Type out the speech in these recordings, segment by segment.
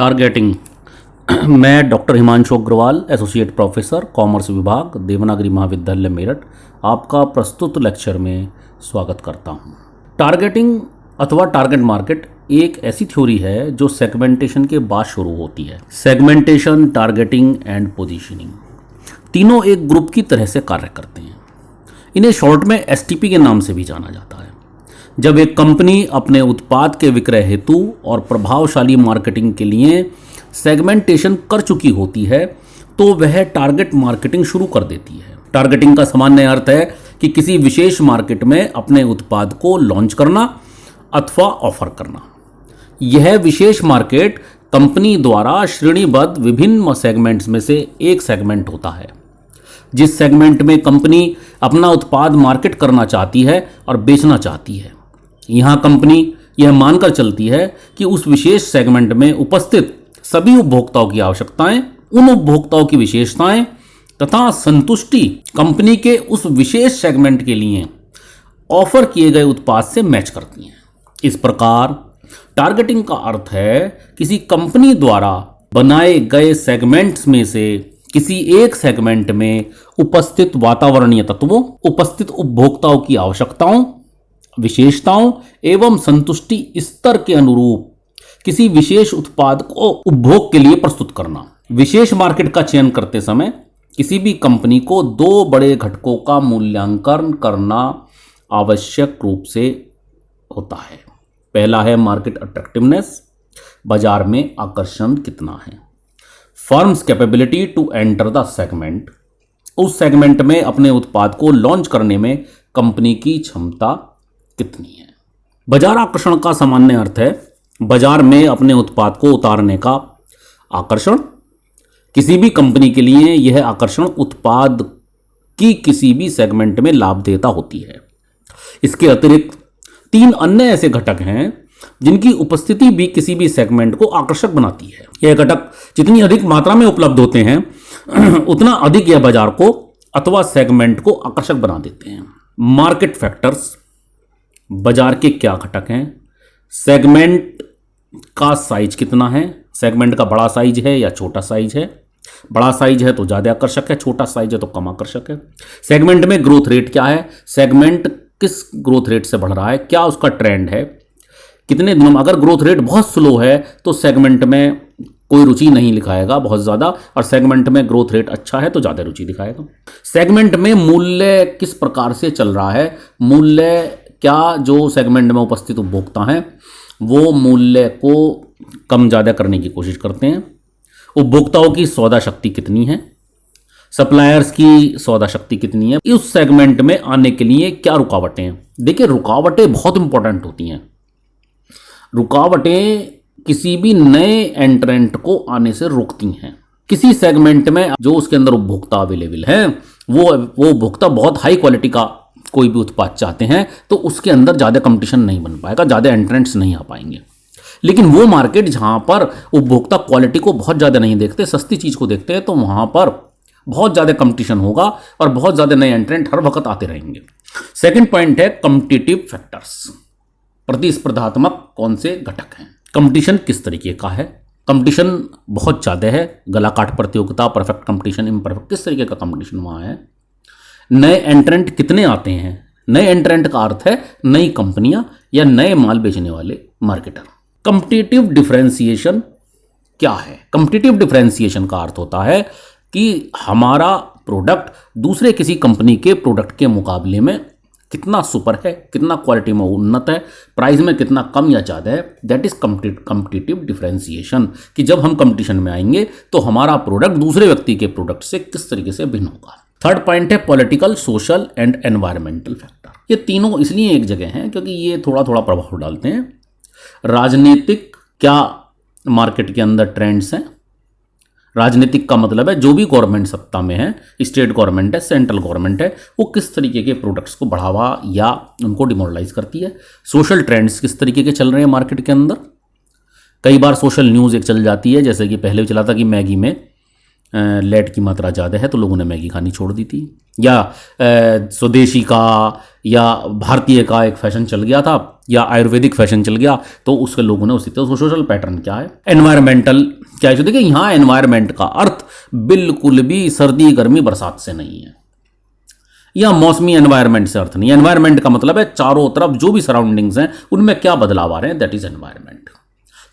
Targeting. मैं doctor Himanshu Agrawal, associate professor, commerce विभाग, देवनागरी महाविद्यालय मेरठ, आपका प्रस्तुत लेक्चर में स्वागत करता हूं। टारगेटिंग अथवा टारगेट मार्केट एक ऐसी थ्योरी है जो सेगमेंटेशन के बाद शुरू होती है। सेगमेंटेशन, टारगेटिंग एंड पोजीशनिंग तीनों एक ग्रुप की तरह से कार्य करते हैं। इन्हें शॉर्ट में एसटीपी के नाम से भी जाना जाता है। जब एक कंपनी अपने उत्पाद के विक्रय हेतु और प्रभावशाली मार्केटिंग के लिए सेगमेंटेशन कर चुकी होती है तो वह टारगेट मार्केटिंग शुरू कर देती है। टारगेटिंग का सामान्य अर्थ है कि किसी विशेष मार्केट में अपने उत्पाद को लॉन्च करना अथवा ऑफर करना। यह विशेष मार्केट कंपनी द्वारा श्रेणीबद्ध विभिन्न सेगमेंट्स में से एक सेगमेंट होता है। जिस सेगमेंट में कंपनी अपना उत्पाद मार्केट करना चाहती है और बेचना चाहती है, यहाँ कंपनी यह मानकर चलती है कि उस विशेष सेगमेंट में उपस्थित सभी उपभोक्ताओं की आवश्यकताएं, उन उपभोक्ताओं की विशेषताएं तथा संतुष्टि कंपनी के उस विशेष सेगमेंट के लिए ऑफर किए गए उत्पाद से मैच करती हैं। इस प्रकार टारगेटिंग का अर्थ है किसी कंपनी द्वारा बनाए गए सेगमेंट्स में से किसी एक सेगमेंट में उपस्थित वातावरणीय तत्वों, उपस्थित उपभोक्ताओं की आवश्यकताओं, विशेषताओं एवं संतुष्टि स्तर के अनुरूप किसी विशेष उत्पाद को उपभोग के लिए प्रस्तुत करना। विशेष मार्केट का चयन करते समय किसी भी कंपनी को दो बड़े घटकों का मूल्यांकन करना आवश्यक रूप से होता है। पहला है मार्केट अट्रैक्टिवनेस, बाजार में आकर्षण कितना है। Firms capability to enter the segment, उस सेगमेंट में अपने उत्पाद को लॉन्च करने में कंपनी की क्षमता कितनी है। बाजार आकर्षण का सामान्य अर्थ है बाजार में अपने उत्पाद को उतारने का आकर्षण। किसी भी कंपनी के लिए यह आकर्षण उत्पाद की किसी भी सेगमेंट में लाभदेयता होती है। इसके अतिरिक्त तीन अन्य ऐसे घटक हैं जिनकी उपस्थिति भी किसी भी सेगमेंट को आकर्षक बनाती है। यह घटक जितनी अधिक मात्रा में उपलब्ध होते हैं उतना अधिक यह बाजार को अथवा सेगमेंट को आकर्षक बना देते हैं। मार्केट फैक्टर्स, बाजार के क्या घटक हैं, सेगमेंट का साइज कितना है, सेगमेंट का बड़ा साइज है या छोटा साइज है, बड़ा साइज है तो ज़्यादा आकर्षक है, छोटा साइज है तो कम आकर्षक है। सेगमेंट में ग्रोथ रेट क्या है, सेगमेंट किस ग्रोथ रेट से बढ़ रहा है, क्या उसका ट्रेंड है, कितने दिनों में। अगर ग्रोथ रेट बहुत स्लो है तो सेगमेंट में कोई रुचि नहीं दिखाएगा बहुत ज़्यादा, और सेगमेंट में ग्रोथ रेट अच्छा है तो ज़्यादा रुचि दिखाएगा। सेगमेंट में मूल्य किस प्रकार से चल रहा है, मूल्य क्या जो सेगमेंट में उपस्थित उपभोक्ता हैं वो मूल्य को कम ज़्यादा करने की कोशिश करते हैं। उपभोक्ताओं की सौदा शक्ति कितनी है, सप्लायर्स की सौदा शक्ति कितनी है, उस सेगमेंट में आने के लिए क्या रुकावटें हैं। देखिए, रुकावटें बहुत इंपॉर्टेंट होती हैं। रुकावटें किसी भी नए एंट्रेंट को आने से रोकती हैं। किसी सेगमेंट में जो उसके अंदर उपभोक्ता अवेलेबल हैं वो उपभोक्ता बहुत हाई क्वालिटी का कोई भी उत्पाद चाहते हैं तो उसके अंदर ज़्यादा कंपटीशन नहीं बन पाएगा, ज़्यादा एंट्रेंट्स नहीं आ पाएंगे। लेकिन वो मार्केट जहाँ पर उपभोक्ता क्वालिटी को बहुत ज़्यादा नहीं देखते, सस्ती चीज़ को देखते हैं, तो वहाँ पर बहुत ज़्यादा कंपटीशन होगा और बहुत ज़्यादा नए एंट्रेंट हर वक्त आते रहेंगे। सेकंड पॉइंट है कॉम्पिटिटिव फैक्टर्स, प्रतिस्पर्धात्मक कौन से घटक हैं। कंपटीशन किस तरीके का है, कंपटीशन बहुत ज़्यादा है, गला काट प्रतियोगिता, परफेक्ट कंपटीशन, इम्परफेक्ट, किस तरीके का कंपटीशन वहाँ है। नए एंट्रेंट कितने आते हैं, नए एंट्रेंट का अर्थ है नई कंपनियां या नए माल बेचने वाले मार्केटर। कॉम्पिटिटिव डिफरेंशिएशन क्या है। कॉम्पिटिटिव डिफरेंशिएशन का अर्थ होता है कि हमारा प्रोडक्ट दूसरे किसी कंपनी के प्रोडक्ट के मुकाबले में कितना सुपर है, कितना क्वालिटी में उन्नत है, प्राइस में कितना कम या ज़्यादा है। दैट इज कॉम्पिटिटिव डिफरेंशिएशन, कि जब हम कंपटीशन में आएंगे तो हमारा प्रोडक्ट दूसरे व्यक्ति के प्रोडक्ट से किस तरीके से भिन्न होगा। थर्ड पॉइंट है political, social and environmental factor. ये तीनों इसलिए एक जगह हैं क्योंकि ये थोड़ा थोड़ा प्रभाव डालते हैं। राजनीतिक क्या मार्केट के अंदर ट्रेंड्स हैं। राजनीतिक का मतलब है जो भी गवर्नमेंट सत्ता में है, स्टेट गवर्नमेंट है, सेंट्रल गवर्नमेंट है, वो किस तरीके के प्रोडक्ट्स को बढ़ावा या उनको डिमोरलाइज करती है। सोशल ट्रेंड्स किस तरीके के चल रहे हैं मार्केट के अंदर। कई बार सोशल न्यूज़ एक चल जाती है, जैसे कि पहले चला था कि मैगी में लेड की मात्रा ज़्यादा है तो लोगों ने मैगी खानी छोड़ दी थी, या स्वदेशी का या भारतीय का एक फैशन चल गया था या आयुर्वेदिक फैशन चल गया तो उसके लोगों ने उसी तरह। सोशल पैटर्न क्या है, एनवायरमेंटल क्या है। देखिए यहाँ एनवायरमेंट का अर्थ बिल्कुल भी सर्दी गर्मी बरसात से नहीं है, या मौसमी एनवायरमेंट से अर्थ नहीं है। एनवायरमेंट का मतलब है चारों तरफ जो भी सराउंडिंग्स हैं उनमें क्या बदलाव आ रहे हैं, दैट इज एनवायरमेंट।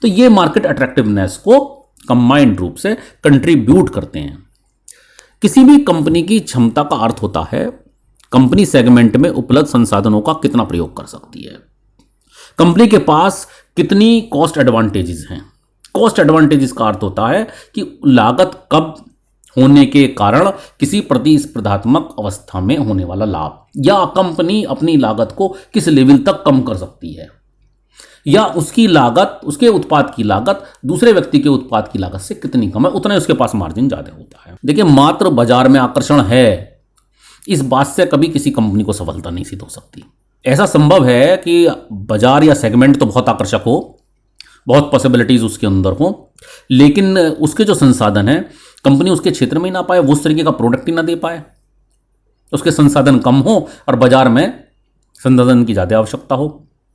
तो ये मार्केट अट्रैक्टिवनेस को कंबाइंड रूप से कंट्रीब्यूट करते हैं। किसी भी कंपनी की क्षमता का अर्थ होता है कंपनी सेगमेंट में उपलब्ध संसाधनों का कितना प्रयोग कर सकती है, कंपनी के पास कितनी कॉस्ट एडवांटेजेस हैं। कॉस्ट एडवांटेजेस का अर्थ होता है कि लागत कब होने के कारण किसी प्रतिस्पर्धात्मक अवस्था में होने वाला लाभ, या कंपनी अपनी लागत को किस लेवल तक कम कर सकती है, या उसकी लागत, उसके उत्पाद की लागत दूसरे व्यक्ति के उत्पाद की लागत से कितनी कम है, उतना उसके पास मार्जिन ज्यादा होता है। देखिए मात्र बाजार में आकर्षण है, इस बात से कभी किसी कंपनी को सफलता नहीं सिद्ध हो सकती। ऐसा संभव है कि बाजार या सेगमेंट तो बहुत आकर्षक हो, बहुत पॉसिबिलिटीज उसके अंदर हो, लेकिन उसके जो संसाधन है कंपनी उसके क्षेत्र में ही ना पाए, वो उस तरीके का प्रोडक्ट ही ना दे पाए, उसके संसाधन कम हो और बाजार में संसाधन की ज्यादा आवश्यकता हो,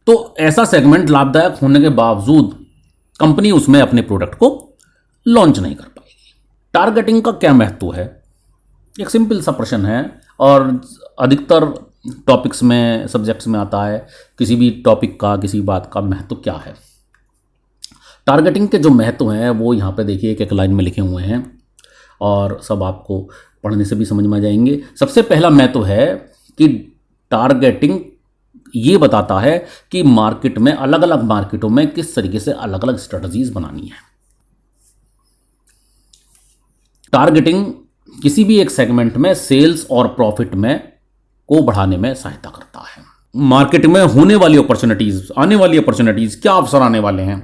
तो ऐसा सेगमेंट लाभदायक होने के बावजूद कंपनी उसमें अपने प्रोडक्ट को लॉन्च नहीं कर पाएगी। टारगेटिंग का क्या महत्व है, एक सिंपल सा प्रश्न है और अधिकतर टॉपिक्स में, सब्जेक्ट्स में आता है। किसी भी टॉपिक का, किसी बात का महत्व क्या है। टारगेटिंग के जो महत्व हैं वो यहाँ पे देखिए एक एक लाइन में लिखे हुए हैं और सब आपको पढ़ने से भी समझ में आ जाएंगे। सबसे पहला महत्व है कि टारगेटिंग ये बताता है कि मार्केट में, अलग अलग मार्केटों में किस तरीके से अलग अलग स्ट्रेटजीज बनानी है। टारगेटिंग किसी भी एक सेगमेंट में सेल्स और प्रॉफिट में को बढ़ाने में सहायता करता है। मार्केट में होने वाली अपॉर्चुनिटीज, आने वाली अपॉर्चुनिटीज, क्या अवसर आने वाले हैं,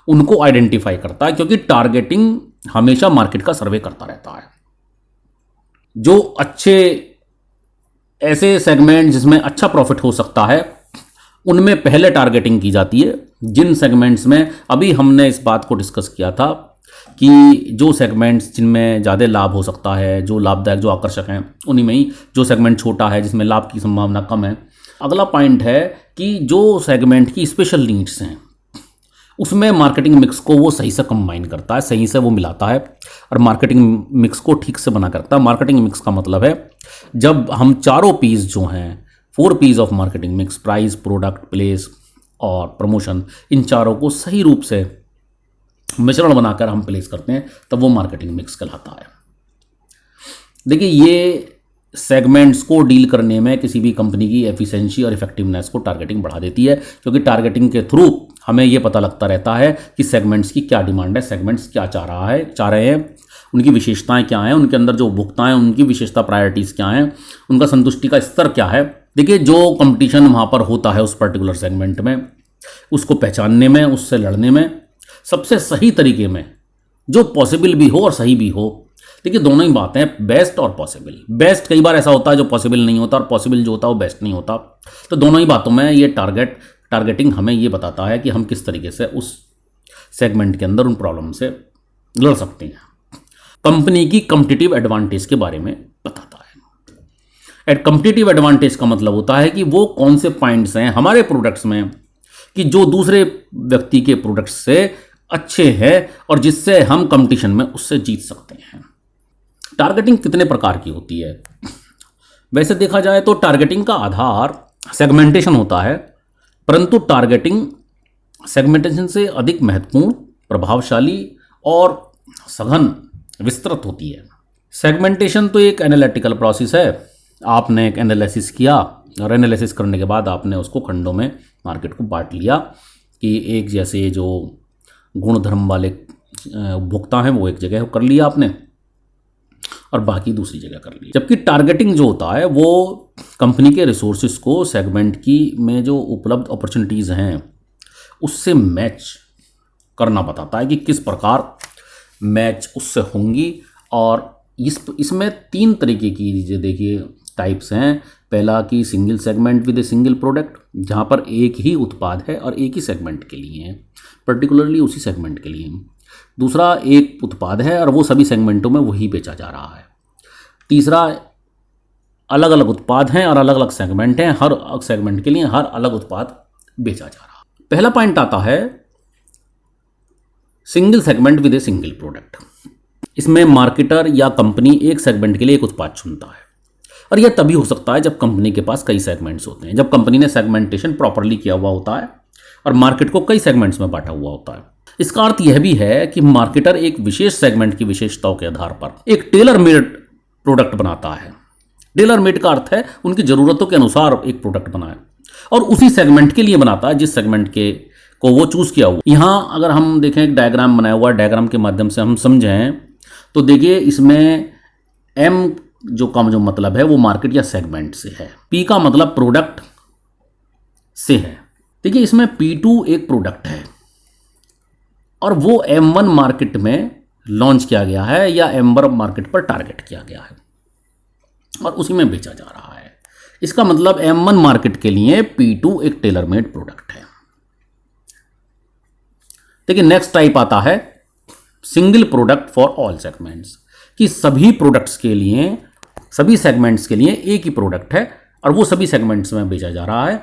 उनको आइडेंटिफाई करता है, क्योंकि टारगेटिंग हमेशा मार्केट का सर्वे करता रहता है। जो अच्छे ऐसे सेगमेंट जिसमें अच्छा प्रॉफिट हो सकता है उनमें पहले टारगेटिंग की जाती है। जिन सेगमेंट्स में, अभी हमने इस बात को डिस्कस किया था कि जो सेगमेंट्स जिनमें ज़्यादा लाभ हो सकता है, जो लाभदायक, जो आकर्षक हैं, उन्हीं में ही। जो सेगमेंट छोटा है, जिसमें लाभ की संभावना कम है। अगला पॉइंट है कि जो सेगमेंट की स्पेशल नीड्स हैं उसमें मार्केटिंग मिक्स को वो सही से कंबाइन करता है, सही से वो मिलाता है और मार्केटिंग मिक्स को ठीक से बना करता है। मार्केटिंग मिक्स का मतलब है जब हम चारों पीस जो हैं, 4 piece of marketing mix, price, product, place और प्रमोशन, इन चारों को सही रूप से मिश्रण बनाकर हम प्लेस करते हैं, तब वो मार्केटिंग मिक्स कहलाता है। देखिए ये सेगमेंट्स को डील करने में किसी भी कंपनी की एफिशिएंसी और इफेक्टिवनेस को टारगेटिंग बढ़ा देती है, क्योंकि टारगेटिंग के थ्रू हमें ये पता लगता रहता है कि सेगमेंट्स की क्या डिमांड है, सेगमेंट्स क्या चाह रहे हैं, उनकी विशेषताएं क्या हैं, उनके अंदर जो उपभोक्ता हैं उनकी विशेषता, प्रायोरिटीज़ क्या हैं, उनका संतुष्टि का स्तर क्या है। देखिए जो कंपटीशन वहाँ पर होता है उस पर्टिकुलर सेगमेंट में, उसको पहचानने में, उससे लड़ने में सबसे सही तरीके में, जो पॉसिबल भी हो और सही भी हो। देखिए दोनों ही बातें हैं, बेस्ट और पॉसिबल। बेस्ट कई बार ऐसा होता है जो पॉसिबल नहीं होता, और पॉसिबल जो होता है वो बेस्ट नहीं होता। तो दोनों ही बातों में ये टारगेटिंग हमें ये बताता है कि हम किस तरीके से उस सेगमेंट के अंदर उन प्रॉब्लम से लड़ सकते हैं। कंपनी की कॉम्पिटिटिव एडवांटेज के बारे में बताता है। कॉम्पिटिटिव एडवांटेज का मतलब होता है कि वो कौन से पॉइंट्स हैं हमारे प्रोडक्ट्स में कि जो दूसरे व्यक्ति के प्रोडक्ट्स से अच्छे हैं और जिससे हम कंपटीशन में उससे जीत सकते हैं। टारगेटिंग कितने प्रकार की होती है? वैसे देखा जाए तो टारगेटिंग का आधार सेगमेंटेशन होता है, परंतु टारगेटिंग सेगमेंटेशन से अधिक महत्वपूर्ण, प्रभावशाली और सघन विस्तृत होती है। सेगमेंटेशन तो एक एनालिटिकल प्रोसेस है। आपने एक एनालिसिस किया और एनालिसिस करने के बाद आपने उसको खंडों में मार्केट को बांट लिया कि एक जैसे जो गुणधर्म वाले उपभोक्ता हैं वो एक जगह कर लिया आपने और बाकी दूसरी जगह कर लिया। जबकि टारगेटिंग जो होता है वो कंपनी के रिसोर्सेज को सेगमेंट की में जो उपलब्ध अपॉर्चुनिटीज़ हैं उससे मैच करना बताता है कि किस प्रकार मैच उससे होंगी। और इसमें 3 तरीके की जो देखिए टाइप्स हैं। पहला कि single segment with a single product, जहाँ पर एक ही उत्पाद है और एक ही सेगमेंट के लिए है, पर्टिकुलरली उसी सेगमेंट के लिए। दूसरा, एक उत्पाद है और वो सभी सेगमेंटों में वही बेचा जा रहा है। तीसरा, अलग अलग उत्पाद हैं और अलग अलग सेगमेंट हैं, हर सेगमेंट के लिए हर अलग उत्पाद बेचा जा रहा। पहला पॉइंट आता है single segment with a single product. इसमें मार्केटर या कंपनी एक सेगमेंट के लिए एक उत्पाद चुनता है, और यह तभी हो सकता है जब कंपनी के पास कई सेगमेंट्स होते हैं, जब कंपनी ने सेगमेंटेशन प्रॉपरली किया हुआ होता है और मार्केट को कई सेगमेंट्स में बांटा हुआ होता है। इसका अर्थ यह भी है कि मार्केटर एक विशेष सेगमेंट की विशेषताओं के आधार पर एक टेलर मेड प्रोडक्ट बनाता है। टेलर मेड का अर्थ है उनकी ज़रूरतों के अनुसार एक प्रोडक्ट बनाए, और उसी सेगमेंट के लिए बनाता है जिस सेगमेंट के को वो चूज़ किया हुआ। यहाँ अगर हम देखें एक डायग्राम बनाया हुआ है, डायग्राम के माध्यम से हम समझें तो देखिए इसमें एम जो मतलब है वो मार्केट या सेगमेंट से है, पी का मतलब प्रोडक्ट से है। देखिए इसमें P2 एक प्रोडक्ट है और वो M1 मार्केट में लॉन्च किया गया है या M1 मार्केट पर टारगेट किया गया है और उसी में बेचा जा रहा है। इसका मतलब M1 मार्केट के लिए P2 एक टेलर मेड प्रोडक्ट है। देखिए नेक्स्ट टाइप आता है single product for all segments, कि सभी प्रोडक्ट्स के लिए, सभी सेगमेंट्स के लिए एक ही प्रोडक्ट है और वो सभी सेगमेंट्स में बेचा जा रहा है।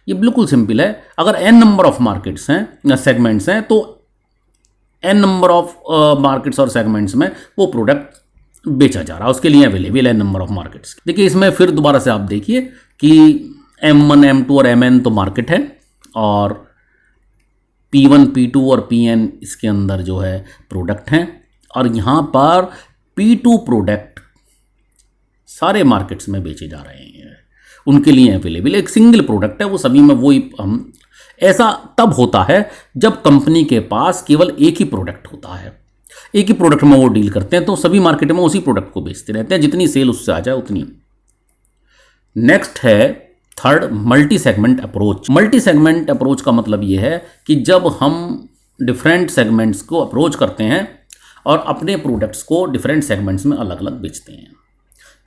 ये बिल्कुल सिंपल है। अगर n नंबर ऑफ मार्केट्स हैं या सेगमेंट्स हैं तो n नंबर ऑफ मार्केट्स और सेगमेंट्स में वो प्रोडक्ट बेचा जा रहा है, उसके लिए available n number of markets. देखिए इसमें फिर दोबारा से आप देखिए कि M1, M2 और Mn तो मार्केट है और P1, P2 और Pn इसके अंदर जो है प्रोडक्ट हैं, और यहाँ पर P2 प्रोडक्ट सारे मार्केट्स में बेचे जा रहे हैं, उनके लिए अवेलेबल एक सिंगल प्रोडक्ट है। वो सभी में वही हम ऐसा तब होता है जब कंपनी के पास केवल एक ही प्रोडक्ट होता है, एक ही प्रोडक्ट में वो डील करते हैं, तो सभी मार्केट में उसी प्रोडक्ट को बेचते रहते हैं, जितनी सेल उससे आ जाए उतनी। नेक्स्ट है third, multi segment approach. Multi segment approach का मतलब ये है कि जब हम डिफरेंट सेगमेंट्स को अप्रोच करते हैं और अपने प्रोडक्ट्स को डिफरेंट सेगमेंट्स में अलग अलग बेचते हैं।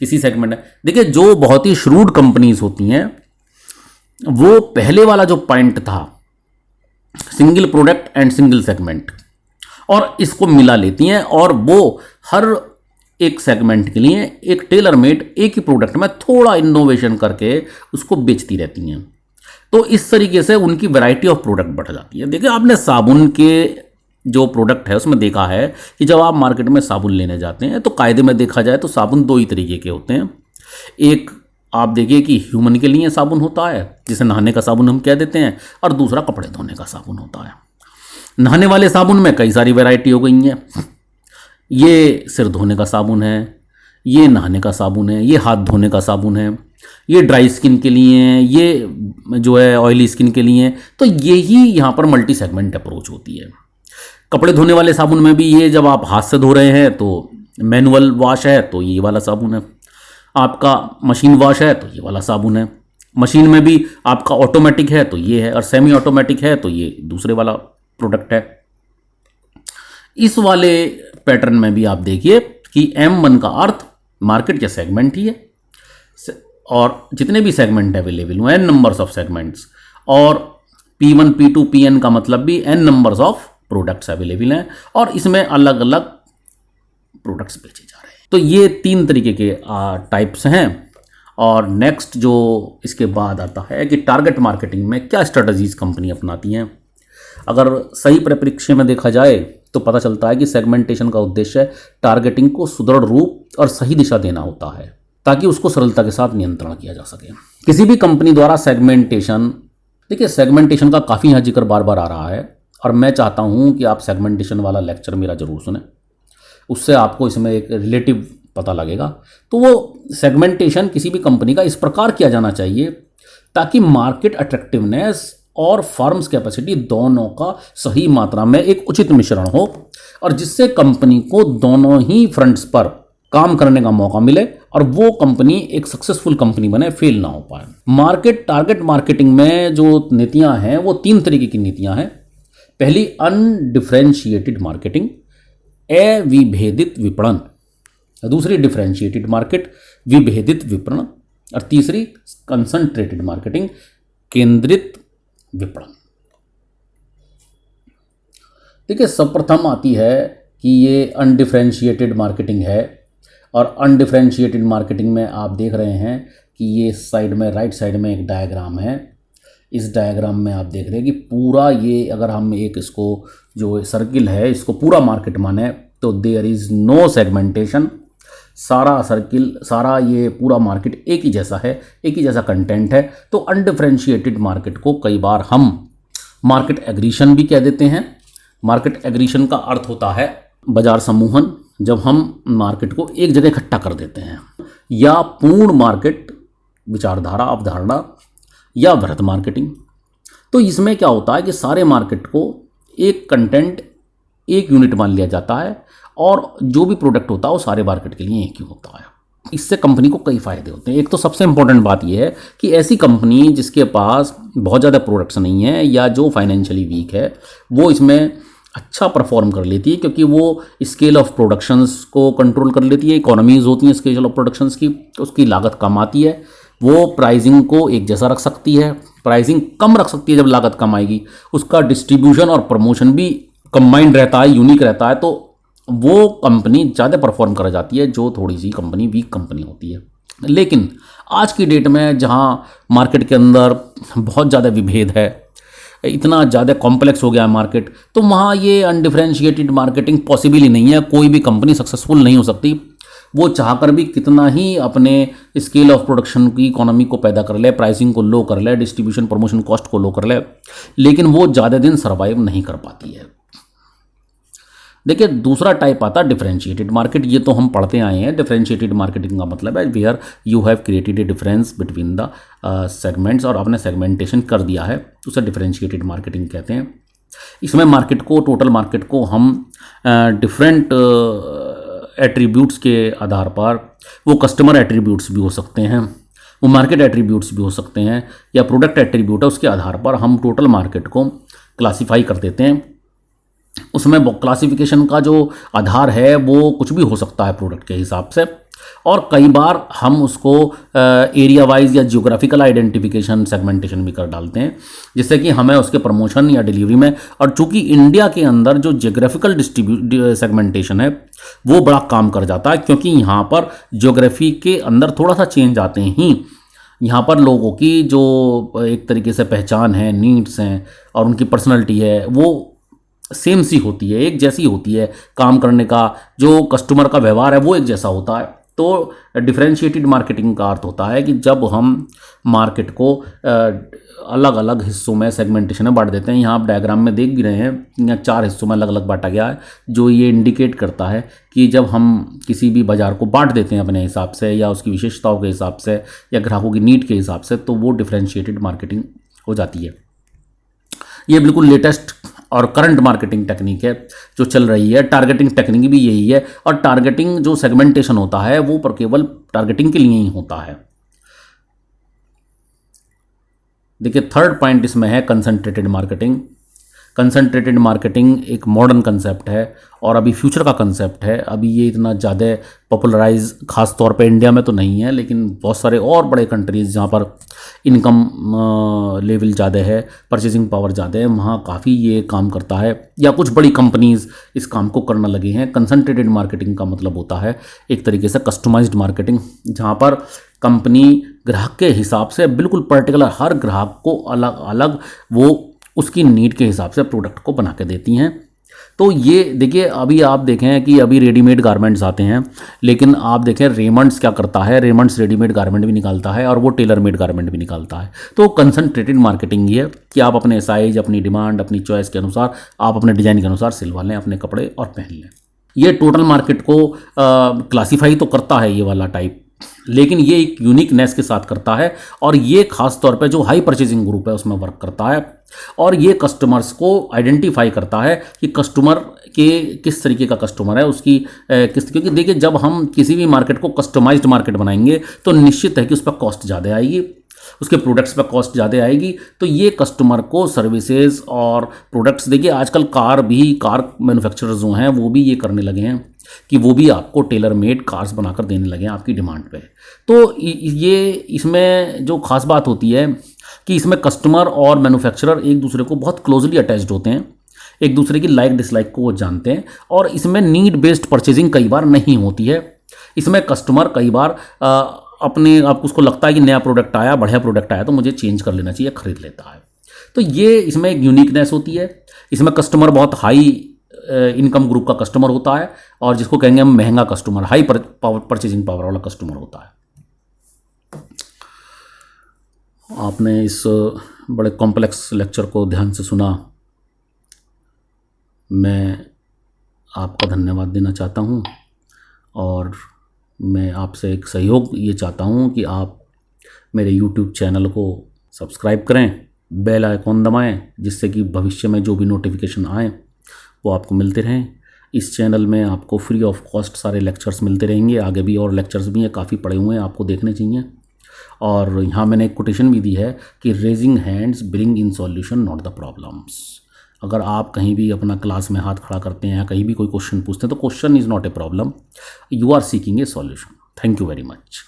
किसी सेगमेंट में देखिए जो बहुत ही श्रूड कंपनीज होती हैं वो पहले वाला जो पॉइंट था single product and single segment, और इसको मिला लेती हैं और वो हर एक सेगमेंट के लिए एक टेलर मेड एक ही प्रोडक्ट में थोड़ा इनोवेशन करके उसको बेचती रहती हैं। तो इस तरीके से उनकी वैरायटी ऑफ प्रोडक्ट बढ़ जाती है। देखिए आपने साबुन के जो प्रोडक्ट है उसमें देखा है कि जब आप मार्केट में साबुन लेने जाते हैं तो कायदे में देखा जाए तो साबुन दो ही तरीके के होते हैं। एक आप देखिए कि ह्यूमन के लिए साबुन होता है जिसे नहाने का साबुन हम कह देते हैं, और दूसरा कपड़े धोने का साबुन होता है। नहाने वाले साबुन में कई सारी वैरायटी हो गई हैं, ये सिर धोने का साबुन है, ये नहाने का साबुन है, ये हाथ धोने का साबुन है, ये ड्राई स्किन के लिए है, ये जो है ऑयली स्किन के लिए है। तो यही यहाँ पर मल्टी सेगमेंट अप्रोच होती है। कपड़े धोने वाले साबुन में भी ये जब आप हाथ से धो रहे हैं तो मैनुअल वॉश है तो ये वाला साबुन है, आपका मशीन वॉश है तो ये वाला साबुन है, मशीन में भी आपका ऑटोमेटिक है तो ये है, और सेमी ऑटोमेटिक है तो ये दूसरे वाला प्रोडक्ट है। इस वाले पैटर्न में भी आप देखिए कि M1 का अर्थ मार्केट या सेगमेंट ही है, और जितने भी सेगमेंट अवेलेबल हुए n नंबर्स ऑफ सेगमेंट्स, और P1, P2, Pn का मतलब भी n numbers of products available हैं, और इसमें अलग अलग प्रोडक्ट्स बेचे जा रहे हैं। तो ये तीन तरीके के टाइप्स हैं। और नेक्स्ट जो इसके बाद आता है कि टारगेट मार्केटिंग में क्या स्ट्रेटजीज कंपनी अपनाती हैं। अगर सही परिप्रेक्ष्य में देखा जाए तो पता चलता है कि सेगमेंटेशन का उद्देश्य टारगेटिंग को सुदृढ़ रूप और सही दिशा देना होता है ताकि उसको सरलता के साथ नियंत्रण किया जा सके। किसी भी कंपनी द्वारा सेगमेंटेशन, देखिए सेगमेंटेशन का काफ़ी यहाँ जिक्र बार बार आ रहा है और मैं चाहता हूँ कि आप सेगमेंटेशन वाला लेक्चर मेरा ज़रूर सुने, उससे आपको इसमें एक रिलेटिव पता लगेगा। तो वो सेगमेंटेशन किसी भी कंपनी का इस प्रकार किया जाना चाहिए ताकि मार्केट अट्रैक्टिवनेस और फर्म्स कैपेसिटी दोनों का सही मात्रा में एक उचित मिश्रण हो, और जिससे कंपनी को दोनों ही फ्रंट्स पर काम करने का मौका मिले और वो कंपनी एक सक्सेसफुल कंपनी बने, फेल ना हो पाए। टारगेट मार्केटिंग में जो नीतियां हैं वो तीन तरीके की नीतियां हैं। पहली अनडिफरेंशिएटेड मार्केटिंग, अविभेदित विपणन, दूसरी डिफरेंशिएटेड मार्केट, विभेदित विपणन, और तीसरी कंसंट्रेटेड मार्केटिंग, केंद्रित विपणन। देखिए सर्वप्रथम आती है कि ये अनडिफरेंशिएटेड मार्केटिंग है, और अनडिफरेंशिएटेड मार्केटिंग में आप देख रहे हैं कि ये साइड में राइट साइड में एक डायग्राम है। इस डायग्राम में आप देख रहे हैं कि पूरा ये अगर हम एक इसको जो सर्किल है इसको पूरा मार्केट माने तो देयर इज़ नो सेगमेंटेशन। सारा सर्किल, सारा ये पूरा मार्केट एक ही जैसा है, एक ही जैसा कंटेंट है। तो अनडिफरेंशिएटेड मार्केट को कई बार हम मार्केट एग्रीशन भी कह देते हैं। मार्केट एग्रीशन का अर्थ होता है बाजार समूहन, जब हम मार्केट को एक जगह इकट्ठा कर देते हैं, या पूर्ण मार्केट विचारधारा, अवधारणा, या वृहत मार्केटिंग। तो इसमें क्या होता है कि सारे मार्केट को एक कंटेंट, एक यूनिट मान लिया जाता है और जो भी प्रोडक्ट होता है वो सारे मार्केट के लिए एक ही होता है। इससे कंपनी को कई फायदे होते हैं। एक तो सबसे इंपॉर्टेंट बात यह है कि ऐसी कंपनी जिसके पास बहुत ज़्यादा प्रोडक्ट्स नहीं है या जो फाइनेंशियली वीक है वो इसमें अच्छा परफॉर्म कर लेती है, क्योंकि वो स्केल ऑफ प्रोडक्शंस को कंट्रोल कर लेती है, इकोनॉमीज़ होती हैं स्केल ऑफ प्रोडक्शंस की, उसकी लागत कम आती है, वो प्राइसिंग को एक जैसा रख सकती है, प्राइसिंग कम रख सकती है जब लागत कम आएगी, उसका डिस्ट्रीब्यूशन और प्रमोशन भी कंबाइंड रहता है, यूनिक रहता है, तो वो कंपनी ज़्यादा परफॉर्म कर जाती है जो थोड़ी सी कंपनी वीक कंपनी होती है। लेकिन आज की डेट में जहाँ मार्केट के अंदर बहुत ज़्यादा विभेद है, इतना ज़्यादा कॉम्प्लेक्स हो गया है मार्केट, तो वहाँ ये अनडिफरेंशिएटेड मार्केटिंग पॉसिबल ही नहीं है। कोई भी कंपनी सक्सेसफुल नहीं हो सकती, वो चाहकर भी कितना ही अपने स्केल ऑफ प्रोडक्शन की इकोनॉमी को पैदा कर ले, प्राइसिंग को लो कर ले, डिस्ट्रीब्यूशन प्रमोशन कॉस्ट को लो कर ले, लेकिन वो ज़्यादा दिन सर्वाइव नहीं कर पाती है। देखिए, दूसरा टाइप आता है डिफरेंशिएटेड मार्केट। ये तो हम पढ़ते आए हैं। डिफरेंशिएटेड मार्केटिंग का मतलब है where you have created a difference between the segments, और आपने सेगमेंटेशन कर दिया है, उसे डिफरेंशिएटेड मार्केटिंग कहते हैं। इसमें मार्केट को, टोटल मार्केट को हम डिफरेंट एट्रीब्यूट्स के आधार पर, वो कस्टमर एट्रीब्यूट्स भी हो सकते हैं, वो मार्केट एट्रीब्यूट्स भी हो सकते हैं, या प्रोडक्ट एट्रीब्यूट है, उसके आधार पर हम टोटल मार्केट को क्लासीफाई कर देते हैं। उसमें क्लासिफिकेशन का जो आधार है वो कुछ भी हो सकता है प्रोडक्ट के हिसाब से, और कई बार हम उसको एरिया वाइज या जियोग्राफिकल आइडेंटिफिकेशन सेगमेंटेशन भी कर डालते हैं, जिससे कि हमें उसके प्रमोशन या डिलीवरी में, और चूंकि इंडिया के अंदर जो जियोग्राफिकल सेगमेंटेशन है वो बड़ा काम कर जाता है, क्योंकि यहाँ पर जियोग्राफी के अंदर थोड़ा सा चेंज आते ही यहाँ पर लोगों की जो एक तरीके से पहचान है, नीड्स हैं और उनकी पर्सनैलिटी है, वो सेम सी होती है, एक जैसी होती है। काम करने का जो कस्टमर का व्यवहार है वो एक जैसा होता है। तो डिफरेंशिएटेड मार्केटिंग का अर्थ होता है कि जब हम मार्केट को अलग अलग हिस्सों में सेगमेंटेशन में बांट देते हैं। यहाँ आप डायग्राम में देख भी रहे हैं, यहाँ 4 हिस्सों में अलग अलग बांटा गया है, जो ये इंडिकेट करता है कि जब हम किसी भी बाजार को बांट देते हैं अपने हिसाब से, या उसकी विशेषताओं के हिसाब से, या ग्राहकों की नीड के हिसाब से, तो वो डिफरेंशिएटेड मार्केटिंग हो जाती है। ये बिल्कुल लेटेस्ट और करंट मार्केटिंग टेक्निक है जो चल रही है। टारगेटिंग टेक्निक भी यही है, और टारगेटिंग जो सेगमेंटेशन होता है वो पर केवल टारगेटिंग के लिए ही होता है। देखिए, थर्ड पॉइंट इसमें है कंसंट्रेटेड मार्केटिंग। कंसंट्रेटेड मार्केटिंग एक मॉडर्न कंसेप्ट है और अभी फ्यूचर का कंसेप्ट है। अभी ये इतना ज़्यादा पॉपुलराइज खास तौर पे इंडिया में तो नहीं है, लेकिन बहुत सारे और बड़े कंट्रीज़ जहाँ पर इनकम लेवल ज़्यादा है, परचेजिंग पावर ज़्यादा है, वहाँ काफ़ी ये काम करता है, या कुछ बड़ी कंपनीज़ इस काम को करने लगे हैं। कंसंट्रेटेड मार्केटिंग का मतलब होता है एक तरीके से कस्टमाइज्ड मार्केटिंग, जहाँ पर कंपनी ग्राहक के हिसाब से बिल्कुल पर्टिकुलर हर ग्राहक को अलग अलग वो उसकी नीड के हिसाब से प्रोडक्ट को बना के देती हैं। तो ये देखिए, अभी आप देखें कि अभी रेडीमेड गारमेंट्स आते हैं, लेकिन आप देखें रेमंड्स क्या करता है, रेमंड्स रेडीमेड गारमेंट भी निकालता है और वो टेलर मेड गारमेंट भी निकालता है। तो कंसंट्रेटेड मार्केटिंग ये है कि आप अपने साइज, अपनी डिमांड, अपनी चॉइस के अनुसार, आप अपने डिज़ाइन के अनुसार सिलवा लें अपने कपड़े और पहन लें। ये टोटल मार्केट को क्लासीफाई तो करता है ये वाला टाइप, लेकिन ये एक यूनिकनेस के साथ करता है, और ये खास तौर पे जो हाई परचेजिंग ग्रुप है उसमें वर्क करता है, और ये कस्टमर्स को आइडेंटिफाई करता है कि कस्टमर के किस तरीके का कस्टमर है, उसकी क्योंकि देखिए, जब हम किसी भी मार्केट को कस्टमाइज्ड मार्केट बनाएंगे तो निश्चित है कि उस पर कॉस्ट ज़्यादा आएगी, उसके प्रोडक्ट्स पर कॉस्ट ज़्यादा आएगी। तो ये कस्टमर को सर्विसेज और प्रोडक्ट्स, देखिए आजकल कार मैन्युफैक्चरर्स जो हैं वो भी ये करने लगे हैं कि वो भी आपको टेलर मेड कार्स बनाकर देने लगे हैं आपकी डिमांड पे। तो ये इसमें जो खास बात होती है कि इसमें कस्टमर और मैन्युफैक्चरर एक दूसरे को बहुत क्लोजली अटैच्ड होते हैं, एक दूसरे की लाइक डिसलाइक को वो जानते हैं, और इसमें नीड बेस्ड परचेजिंग कई बार नहीं होती है। इसमें कस्टमर कई बार अपने आप उसको लगता है कि नया प्रोडक्ट आया, बढ़िया प्रोडक्ट आया तो मुझे चेंज कर लेना चाहिए, खरीद लेता है। तो ये इसमें एक यूनिकनेस होती है। इसमें कस्टमर बहुत हाई इनकम ग्रुप का कस्टमर होता है, और जिसको कहेंगे हम महंगा कस्टमर, हाई परचेजिंग पावर वाला कस्टमर होता है। आपने इस बड़े कॉम्प्लेक्स लेक्चर को ध्यान से सुना, मैं आपका धन्यवाद देना चाहता हूँ, और मैं आपसे एक सहयोग ये चाहता हूँ कि आप मेरे YouTube चैनल को सब्सक्राइब करें, बेल आइकॉन दबाएं, जिससे कि भविष्य में जो भी नोटिफिकेशन आए वो आपको मिलते रहें। इस चैनल में आपको फ्री ऑफ कॉस्ट सारे लेक्चर्स मिलते रहेंगे, आगे भी और लेक्चर्स भी हैं, काफ़ी पड़े हुए हैं, आपको देखने चाहिए। और यहाँ मैंने एक कोटेशन भी दी है कि raising hands bring in solution not the problems. अगर आप कहीं भी अपना क्लास में हाथ खड़ा करते हैं या कहीं भी कोई क्वेश्चन पूछते हैं तो question is not a problem, you are seeking a solution. Thank you very much.